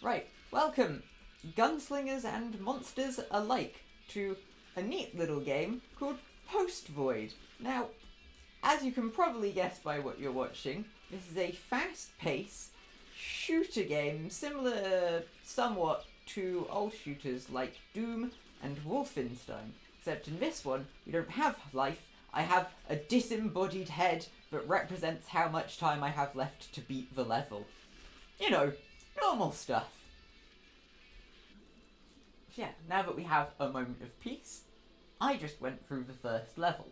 Right, welcome, gunslingers and monsters alike, to a neat little game called Post Void. Now, as you can probably guess by what you're watching, this is a fast-paced shooter game similar somewhat to old shooters like Doom and Wolfenstein. Except in this one, you don't have life. I have a disembodied head that represents how much time I have left to beat the level. You know, normal stuff. Yeah, now that we have a moment of peace, I just went through the first level.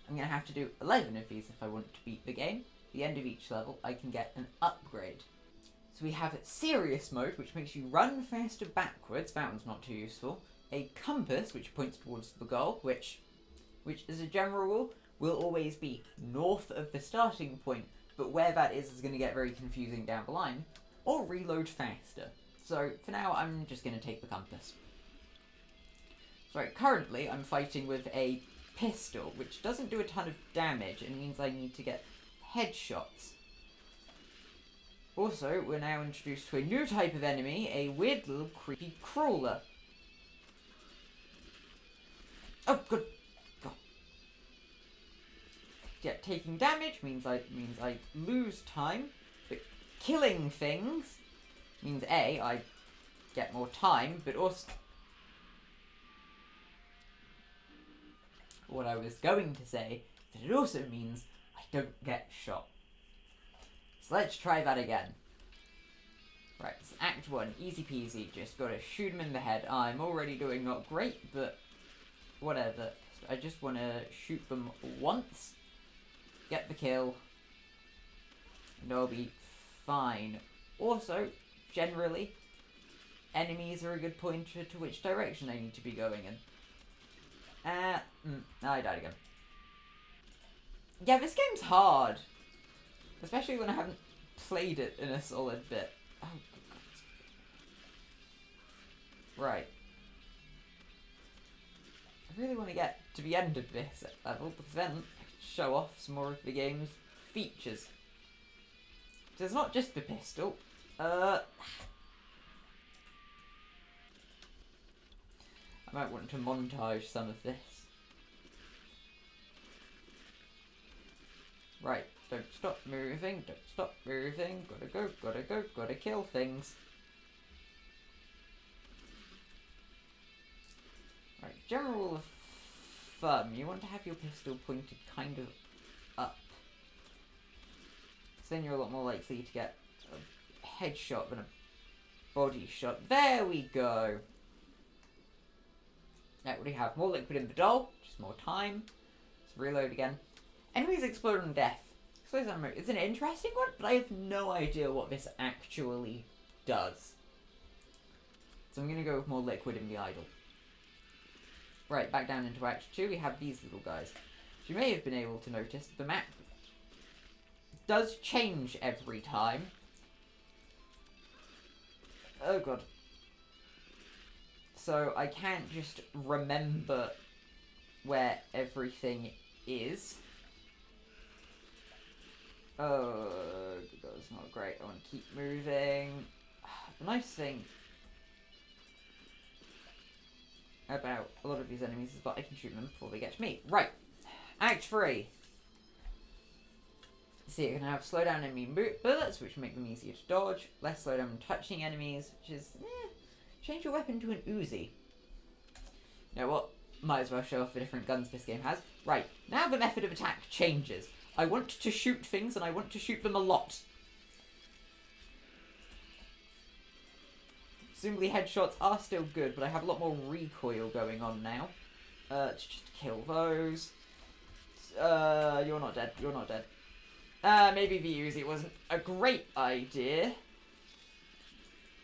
I'm going to have to do 11 of these if I want to beat the game. At the end of each level, I can get an upgrade. So we have serious mode, which makes you run faster backwards. That one's not too useful. A compass, which points towards the goal, which as a general rule, will always be north of the starting point, but where that is going to get very confusing down the line. Or reload faster. So for now, I'm just going to take the compass. So currently, I'm fighting with a pistol, which doesn't do a ton of damage, and means I need to get headshots. Also, we're now introduced to a new type of enemy, a weird little creepy crawler. Oh, good God. Yeah, taking damage means I lose time, but killing things means A, I get more time, but also what I was going to say, that it also means I don't get shot. So let's try that again. Right, so Act 1, easy peasy, just gotta shoot him in the head. I'm already doing not great, but whatever. I just wanna shoot them once, get the kill, and I'll be fine. Also, generally, enemies are a good pointer to which direction I need to be going in. I died again. Yeah, this game's hard. Especially when I haven't played it in a solid bit. Oh, good God. Right. I really want to get to the end of this level, because then I can show off some more of the game's features. So it's not just the pistol. I might want to montage some of this. Right, don't stop moving, gotta kill things. Right, general rule of thumb, you want to have your pistol pointed kind of up. So then you're a lot more likely to get a headshot than a body shot. There we go! Now, what do we have? More liquid in the doll, just more time. Let's reload again. Enemies explode on death. It's an interesting one, but I have no idea what this actually does. So I'm going to go with more liquid in the idol. Right, back down into Act 2, we have these little guys. As you may have been able to notice, the map does change every time. Oh God. So I can't just remember where everything is. Oh, that's not great. I want to keep moving. The nice thing about a lot of these enemies is that I can shoot them before they get to me. Right. Act 3. So you're going to have slow down enemy bullets, which make them easier to dodge. Less slow down when touching enemies, which is... change your weapon to an Uzi. You know what? Might as well show off the different guns this game has. Right, now the method of attack changes. I want to shoot things, and I want to shoot them a lot. Presumably headshots are still good, but I have a lot more recoil going on now. Let's just kill those. You're not dead. You're not dead. Maybe the Uzi wasn't a great idea.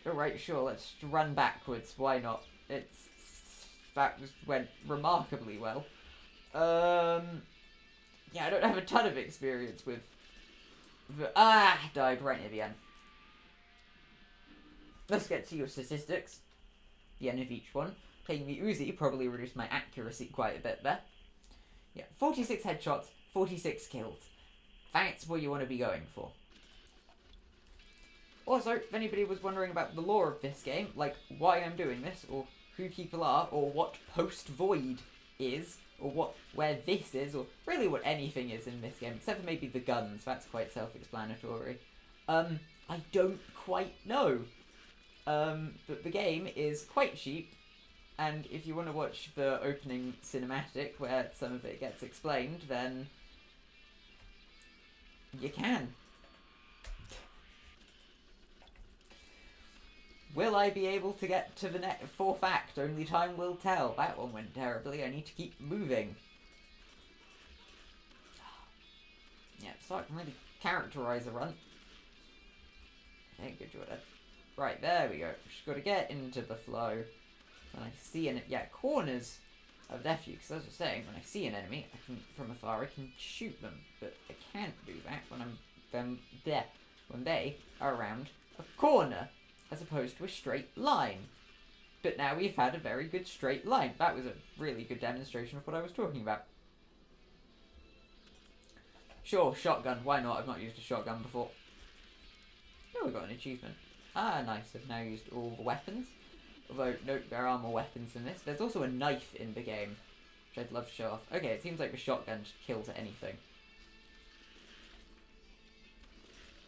Alright, sure, let's run backwards. Why not? That went remarkably well. Yeah, I don't have a ton of experience with... died right near the end. Let's get to your statistics. The end of each one. Taking the Uzi probably reduced my accuracy quite a bit there. Yeah, 46 headshots, 46 kills. That's what you want to be going for. Also, if anybody was wondering about the lore of this game, like why I'm doing this, or who people are, or what post-void is, or where this is, or really what anything is in this game, except for maybe the guns, that's quite self-explanatory. I don't quite know. But the game is quite cheap, and if you want to watch the opening cinematic, where some of it gets explained, then you can. Will I be able to get to the fourth act? Only time will tell. That one went terribly. I need to keep moving. Yeah, so I can really characterize a run. Okay, good Jordan. Right, there we go. Just got to get into the flow. When I see corners of their view, because as I was saying, when I see an enemy, I can, from afar, I can shoot them. But I can't do that when they are around a corner, as opposed to a straight line. But now we've had a very good straight line. That was a really good demonstration of what I was talking about. Sure, shotgun, why not? I've not used a shotgun before. Oh, we got an achievement. Ah, nice, I've now used all the weapons. Although, note, there are more weapons than this. There's also a knife in the game, which I'd love to show off. Okay, it seems like the shotgun kills anything.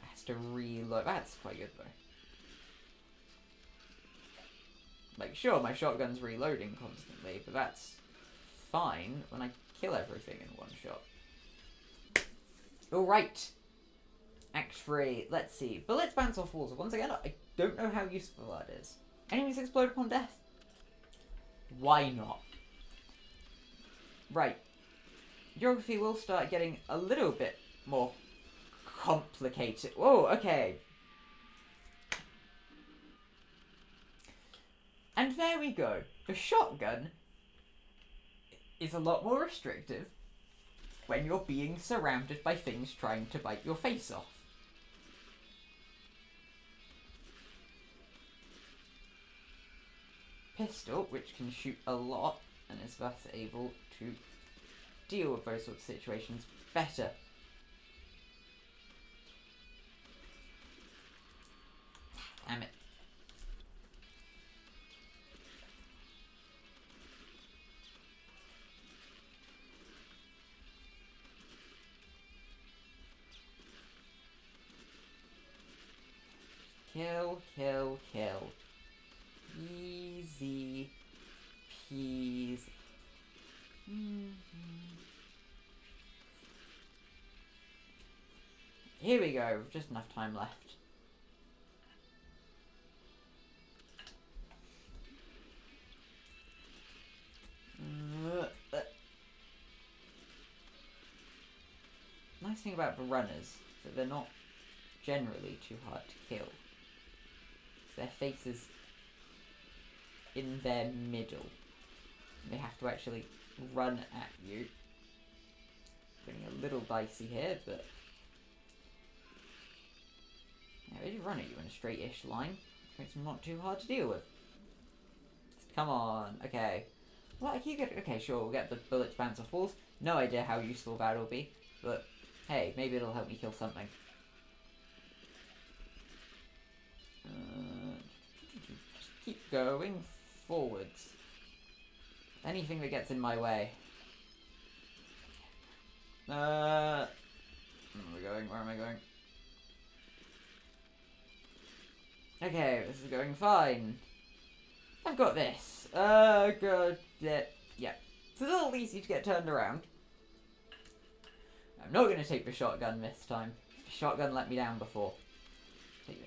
Has to reload. That's quite good, though. Like, sure, my shotgun's reloading constantly, but that's fine when I kill everything in one shot. Alright. Act 3. Let's see. Bullets bounce off walls. Once again, I don't know how useful that is. Enemies explode upon death. Why not? Right. Geography will start getting a little bit more complicated. Whoa, okay. And there we go. The shotgun is a lot more restrictive when you're being surrounded by things trying to bite your face off. Pistol, which can shoot a lot and is thus able to deal with those sorts of situations better. Damn it. Kill, kill, kill. Easy peasy. Here we go, just enough time left. Nice thing about the runners is that they're not generally too hard to kill. Their faces in their middle. They have to actually run at you. Getting a little dicey here, but yeah, they just run at you in a straight-ish line, which makes them not too hard to deal with. Come on, okay. Well, I keep getting, okay, sure, we'll get the bullets bounce off walls. No idea how useful that'll be, but hey, maybe it'll help me kill something. Just keep going forwards. Anything that gets in my way. Where am I going? Where am I going? Okay, this is going fine. I've got this. Good. Yeah. It's a little easy to get turned around. I'm not going to take the shotgun this time. The shotgun let me down before. Take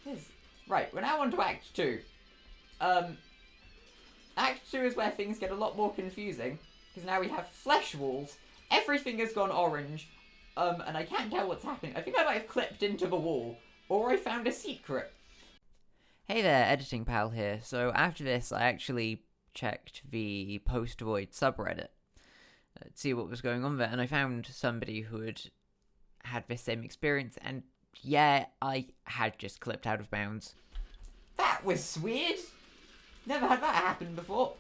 this. Right, we're now on to Act 2. Act 2 is where things get a lot more confusing, because now we have flesh walls, everything has gone orange, and I can't tell what's happening. I think I might have clipped into the wall, or I found a secret. Hey there, Editing Pal here. So after this, I actually checked the Post-Void subreddit to see what was going on there, and I found somebody who had this same experience, and yeah, I had just clipped out of bounds. That was weird. Never had that happen before.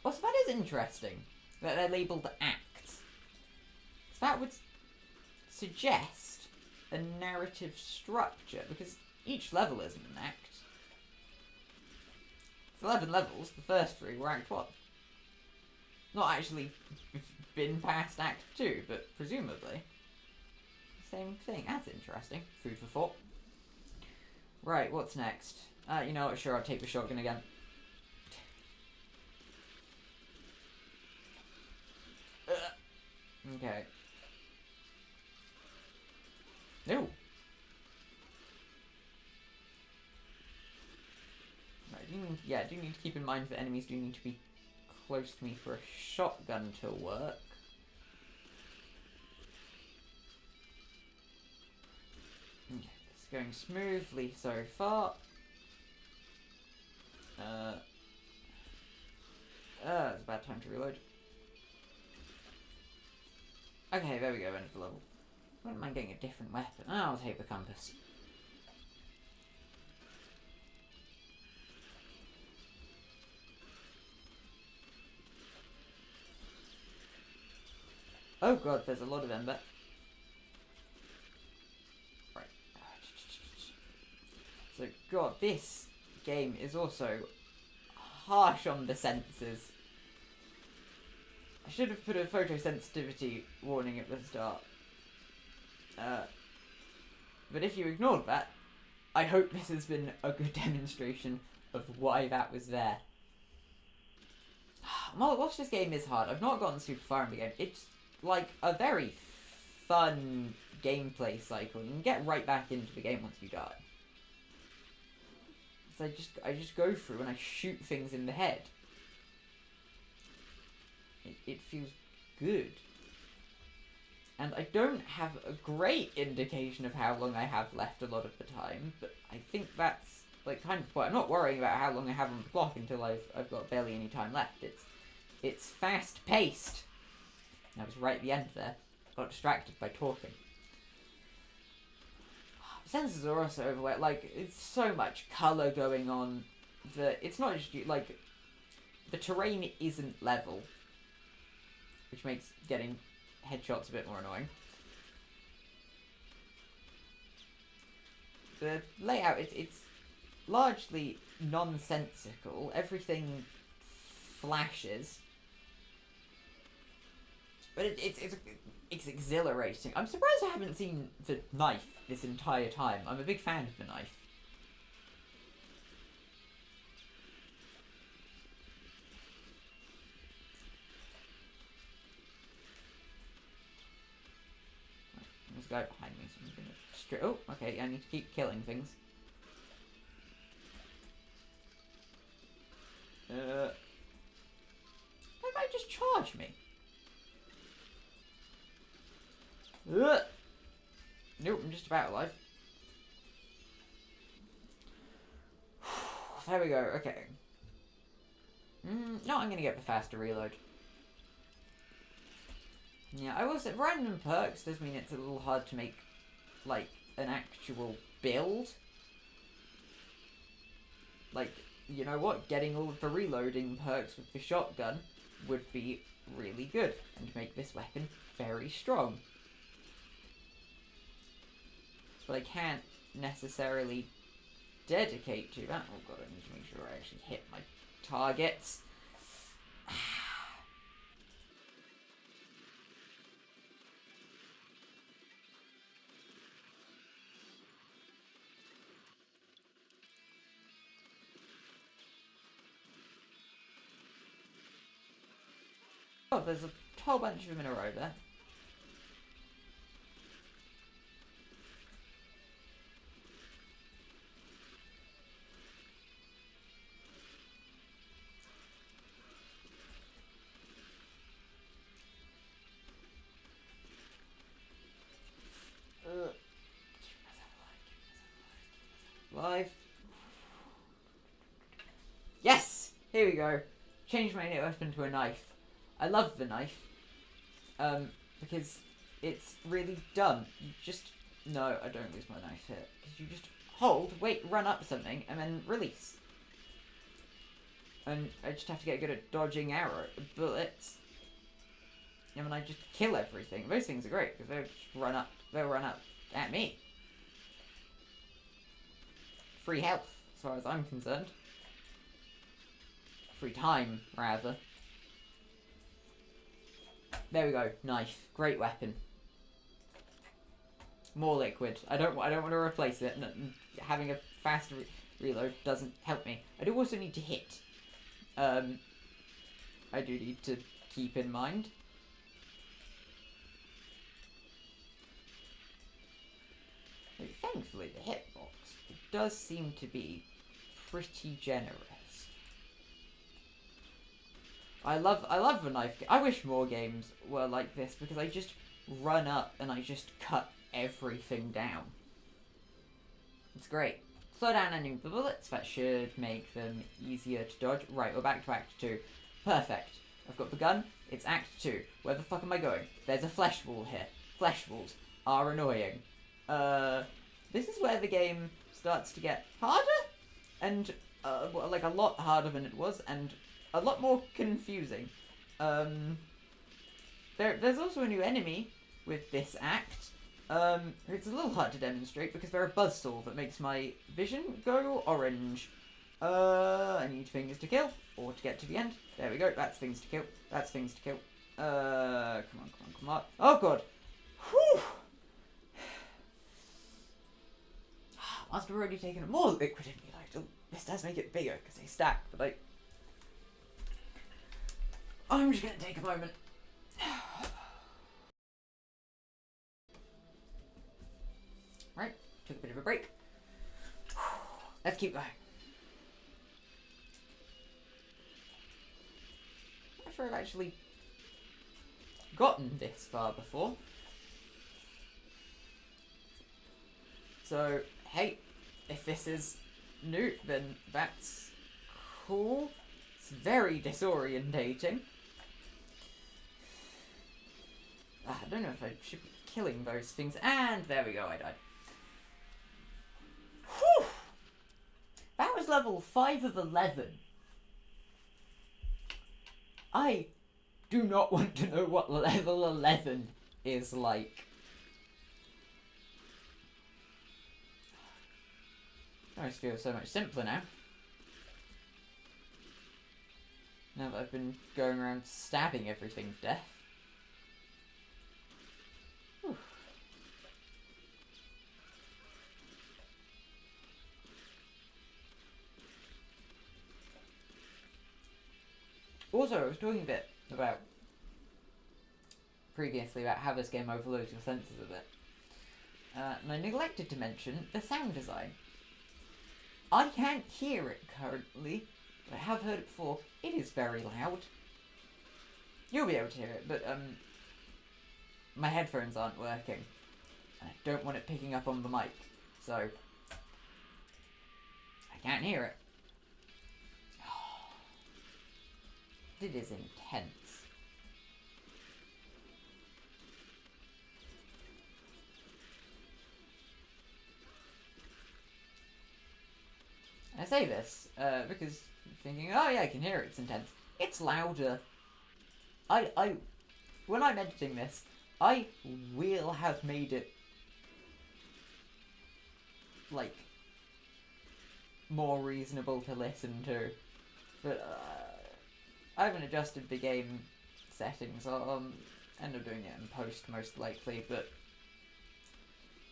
Also, that is interesting that they're labelled acts. So that would suggest a narrative structure, because each level isn't an act. It's 11 levels, the first 3 were Act 1. Not actually been past Act 2, but presumably. Same thing. That's interesting. Food for thought. Right, what's next? You know what, sure, I'll take the shotgun again. Okay. No. I do need to keep in mind that enemies do need to be close to me for a shotgun to work. Okay, it's going smoothly so far. It's a bad time to reload. Okay, there we go, end of the level. I wouldn't mind getting a different weapon. Oh, I'll take the compass. Oh god, there's a lot of ember. Right. So, god, this game is also harsh on the senses. I should have put a photosensitivity warning at the start. But if you ignored that, I hope this has been a good demonstration of why that was there. Watch this game is hard. I've not gotten super far in the game. It's like a very fun gameplay cycle. You can get right back into the game once you die. So I just go through and I shoot things in the head. It feels good. And I don't have a great indication of how long I have left a lot of the time, but I think that's like kind of the point. I'm not worrying about how long I have on the clock until I've got barely any time left. It's fast paced. I was right at the end there. Got distracted by talking. Sensors are also overwhelmed. Like, it's so much colour going on that it's not just like the terrain isn't level, which makes getting headshots a bit more annoying. The layout, it's largely nonsensical. Everything flashes. But it's exhilarating. I'm surprised I haven't seen the knife this entire time. I'm a big fan of the knife. There's a guy behind me, so I'm gonna oh, okay, I need to keep killing things. That guy just charged me. Nope, I'm just about alive. There we go, okay. No, I'm gonna get the faster reload. Yeah, I will say, random perks does mean it's a little hard to make, like, an actual build. Like, you know what? Getting all of the reloading perks with the shotgun would be really good and make this weapon very strong. But I can't necessarily dedicate to that. Oh god, I need to make sure I actually hit my targets. Oh, there's a whole bunch of them in a row there. Live. Yes! Here we go. Change my weapon to a knife. I love the knife. Because it's really dumb. You just... No, I don't lose my knife here. Because you just hold, wait, run up something, and then release. And I just have to get good at dodging bullets. And then I just kill everything. Those things are great, because they'll run up at me. free health, as far as I'm concerned. Free time, rather. There we go. Knife. Great weapon. More liquid. I don't want to replace it. Having a faster reload doesn't help me. I do also need to hit. I do need to keep in mind. Thankfully, the hitbox does seem to be pretty generous. I love the knife game. I wish more games were like this, because I just run up and I just cut everything down. It's great. Slow down ending the bullets. That should make them easier to dodge. Right, we're back to Act 2. Perfect. I've got the gun. It's Act 2. Where the fuck am I going? There's a flesh wall here. Flesh walls are annoying. This is where the game starts to get harder, and like a lot harder than it was, and a lot more confusing. There's also a new enemy with this act. It's a little hard to demonstrate because they're a buzzsaw that makes my vision go orange. I need things to kill, or to get to the end. There we go, that's things to kill. That's things to kill. Come on. Oh god! Whew! Must have already taken more liquid in me. Like, this does make it bigger because they stack, but like, I'm just gonna take a moment. Right, took a bit of a break. Let's keep going. I'm not sure I've actually gotten this far before. So, hey, if this is new, then that's cool. It's very disorientating. I don't know if I should be killing those things. And there we go, I died. Whew! That was level 5 of 11. I do not want to know what level 11 is like. I just feel so much simpler now. Now that I've been going around stabbing everything to death. Whew. Also, I was talking a bit about previously about how this game overloads your senses a bit. And I neglected to mention the sound design. I can't hear it currently, but I have heard it before. It is very loud. You'll be able to hear it, but my headphones aren't working. And I don't want it picking up on the mic, so I can't hear it. It is intense. I say this because I'm thinking, oh yeah, I can hear it, it's intense. It's louder. When I'm editing this, I will have made it like more reasonable to listen to, but I haven't adjusted the game settings. I'll end up doing it in post most likely, but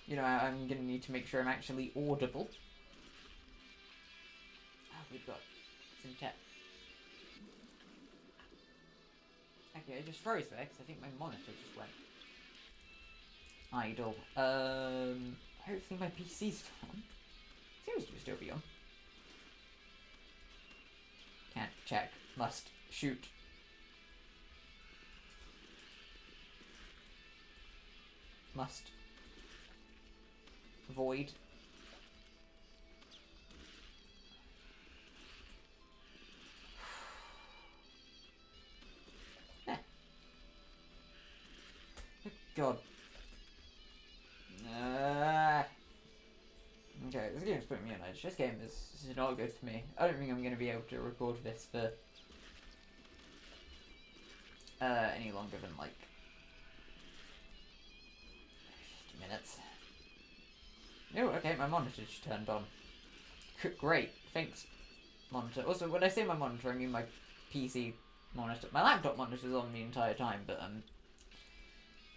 you know, I'm gonna need to make sure I'm actually audible. We've got some tech. Okay, I just froze there because I think my monitor just went idle. Hopefully my PC's on. Seems to still be on. Can't check. Must shoot. Must void. God. Okay, this game's putting me on edge. This game is not good for me. I don't think I'm going to be able to record this for any longer than like 50 minutes. Oh, okay, my monitor just turned on. Great, thanks, monitor. Also, when I say my monitor, I mean my PC monitor. My laptop monitor's on the entire time, but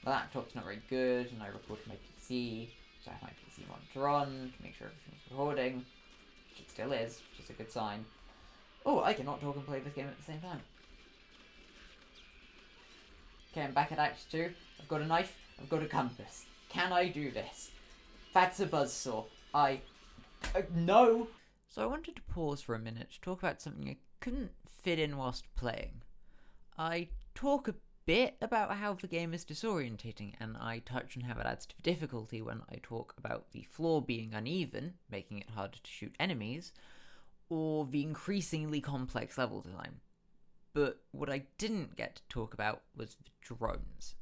my laptop's not very good, and I record my PC, so I have my PC monitor on to make sure everything's recording, which it still is, which is a good sign. Oh, I cannot talk and play this game at the same time. Okay, I'm back at Act 2. I've got a knife, I've got a compass. Can I do this? That's a buzzsaw. No! So I wanted to pause for a minute to talk about something I couldn't fit in whilst playing. I talk a bit about how the game is disorientating, and I touch on how it adds to the difficulty when I talk about the floor being uneven, making it harder to shoot enemies, or the increasingly complex level design. But what I didn't get to talk about was the drones.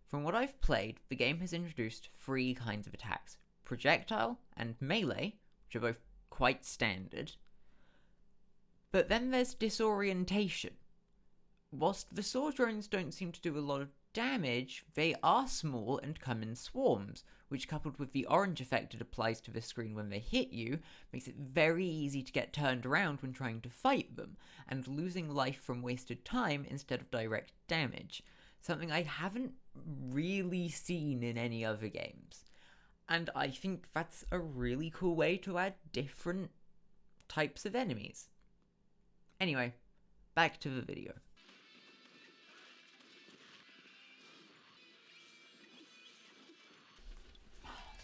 From what I've played, the game has introduced 3 kinds of attacks: projectile and melee, which are both quite standard. But then there's disorientation. Whilst the saw drones don't seem to do a lot of damage, they are small and come in swarms, which, coupled with the orange effect it applies to the screen when they hit you, makes it very easy to get turned around when trying to fight them, and losing life from wasted time instead of direct damage, something I haven't really seen in any other games. And I think that's a really cool way to add different types of enemies. Anyway, back to the video.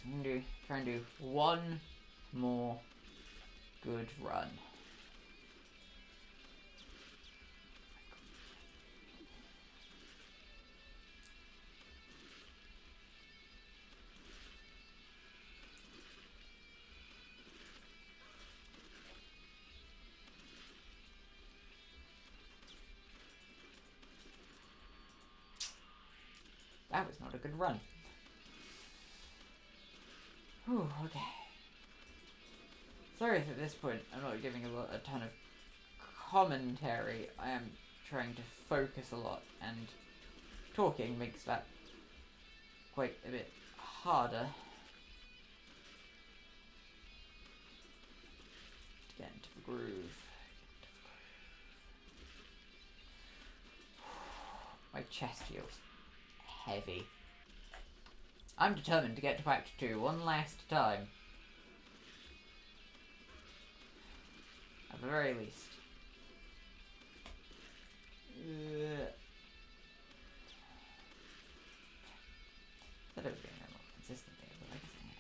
I'm going to try and do one more good run. That was not a good run. Whew, okay. Sorry if at this point I'm not giving a ton of commentary. I am trying to focus a lot, and talking makes that quite a bit harder to get into the groove. My chest feels heavy. I'm determined to get to Act 2 one last time. At the very least. I don't think I'm more consistent here, but I guess I am.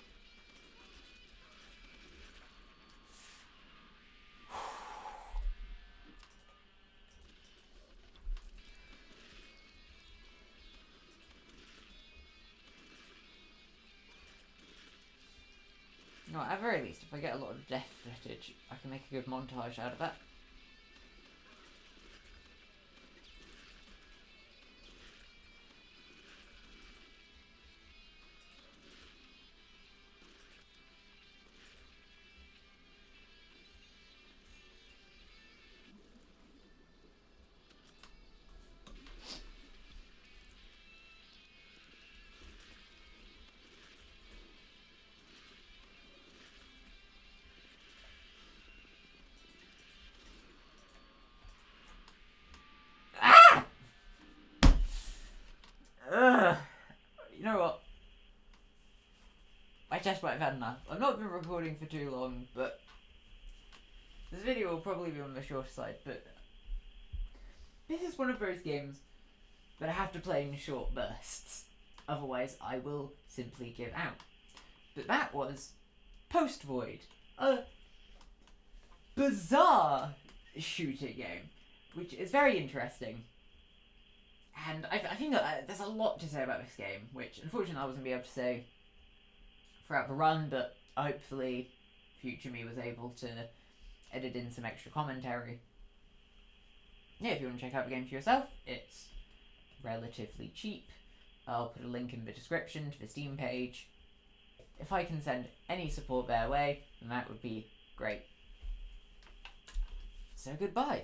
No, at the very least, if I get a lot of death footage, I can make a good montage out of that. You know what? My chest might have had enough. I've not been recording for too long, but this video will probably be on the shorter side, but this is one of those games that I have to play in short bursts. Otherwise, I will simply give out. But that was Post Void, a bizarre shooter game, which is very interesting. And I think that there's a lot to say about this game, which unfortunately I wasn't going to be able to say throughout the run, but hopefully future me was able to edit in some extra commentary. Yeah, if you want to check out the game for yourself, it's relatively cheap. I'll put a link in the description to the Steam page. If I can send any support their way, then that would be great. So goodbye.